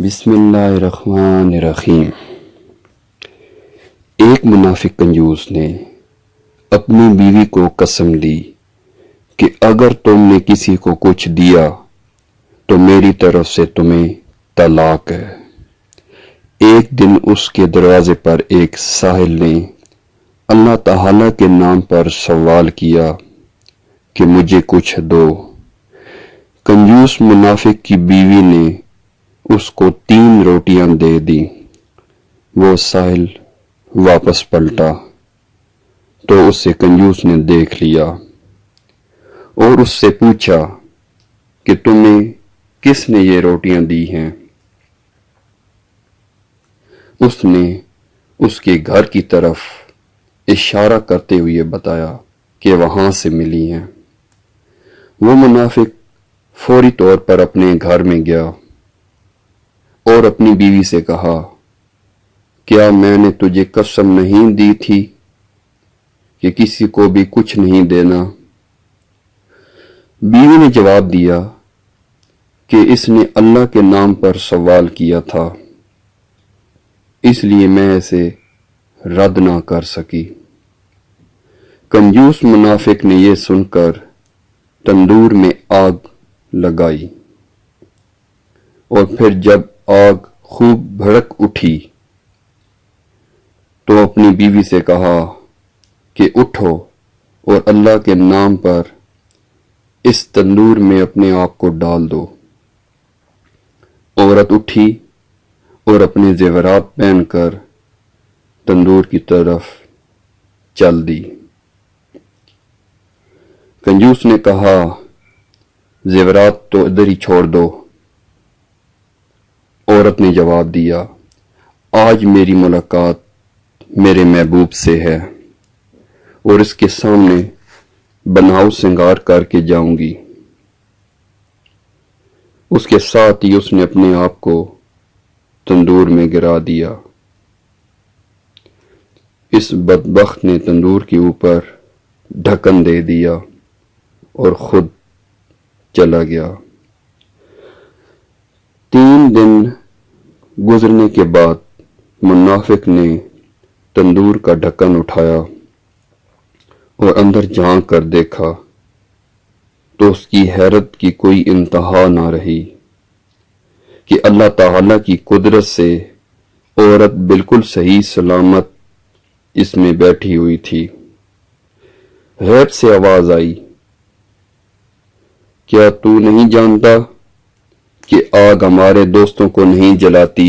بسم اللہ الرحمن الرحیم۔ ایک منافق کنجوس نے اپنی بیوی کو قسم دی کہ اگر تم نے کسی کو کچھ دیا تو میری طرف سے تمہیں طلاق ہے۔ ایک دن اس کے دروازے پر ایک سائل نے اللہ تعالیٰ کے نام پر سوال کیا کہ مجھے کچھ دو۔ کنجوس منافق کی بیوی نے اس کو 3 روٹیاں دے دی۔ وہ سائل واپس پلٹا تو اسے کنجوس نے دیکھ لیا اور اس سے پوچھا کہ تمہیں کس نے یہ روٹیاں دی ہیں؟ اس نے اس کے گھر کی طرف اشارہ کرتے ہوئے بتایا کہ وہاں سے ملی ہیں۔ وہ منافق فوری طور پر اپنے گھر میں گیا اور اپنی بیوی سے کہا، کیا میں نے تجھے قسم نہیں دی تھی کہ کسی کو بھی کچھ نہیں دینا؟ بیوی نے جواب دیا کہ اس نے اللہ کے نام پر سوال کیا تھا، اس لیے میں اسے رد نہ کر سکی۔ کنجوس منافق نے یہ سن کر تندور میں آگ لگائی اور پھر جب آگ خوب بھڑک اٹھی تو اپنی بیوی سے کہا کہ اٹھو اور اللہ کے نام پر اس تندور میں اپنے آپ کو ڈال دو۔ عورت اٹھی اور اپنے زیورات پہن کر تندور کی طرف چل دی۔ کنجوس نے کہا، زیورات تو ادھر ہی چھوڑ دو۔ عورت نے جواب دیا، آج میری ملاقات میرے محبوب سے ہے اور اس کے سامنے بناؤ سنگار کر کے جاؤں گی۔ اس کے ساتھ ہی اس نے اپنے آپ کو تندور میں گرا دیا۔ اس بدبخت نے تندور کے اوپر ڈھکن دے دیا اور خود چلا گیا۔ 3 دن گزرنے کے بعد منافق نے تندور کا ڈھکن اٹھایا اور اندر جھانک کر دیکھا تو اس کی حیرت کی کوئی انتہا نہ رہی کہ اللہ تعالیٰ کی قدرت سے عورت بالکل صحیح سلامت اس میں بیٹھی ہوئی تھی۔ غیب سے آواز آئی، کیا تو نہیں جانتا کہ آگ ہمارے دوستوں کو نہیں جلاتی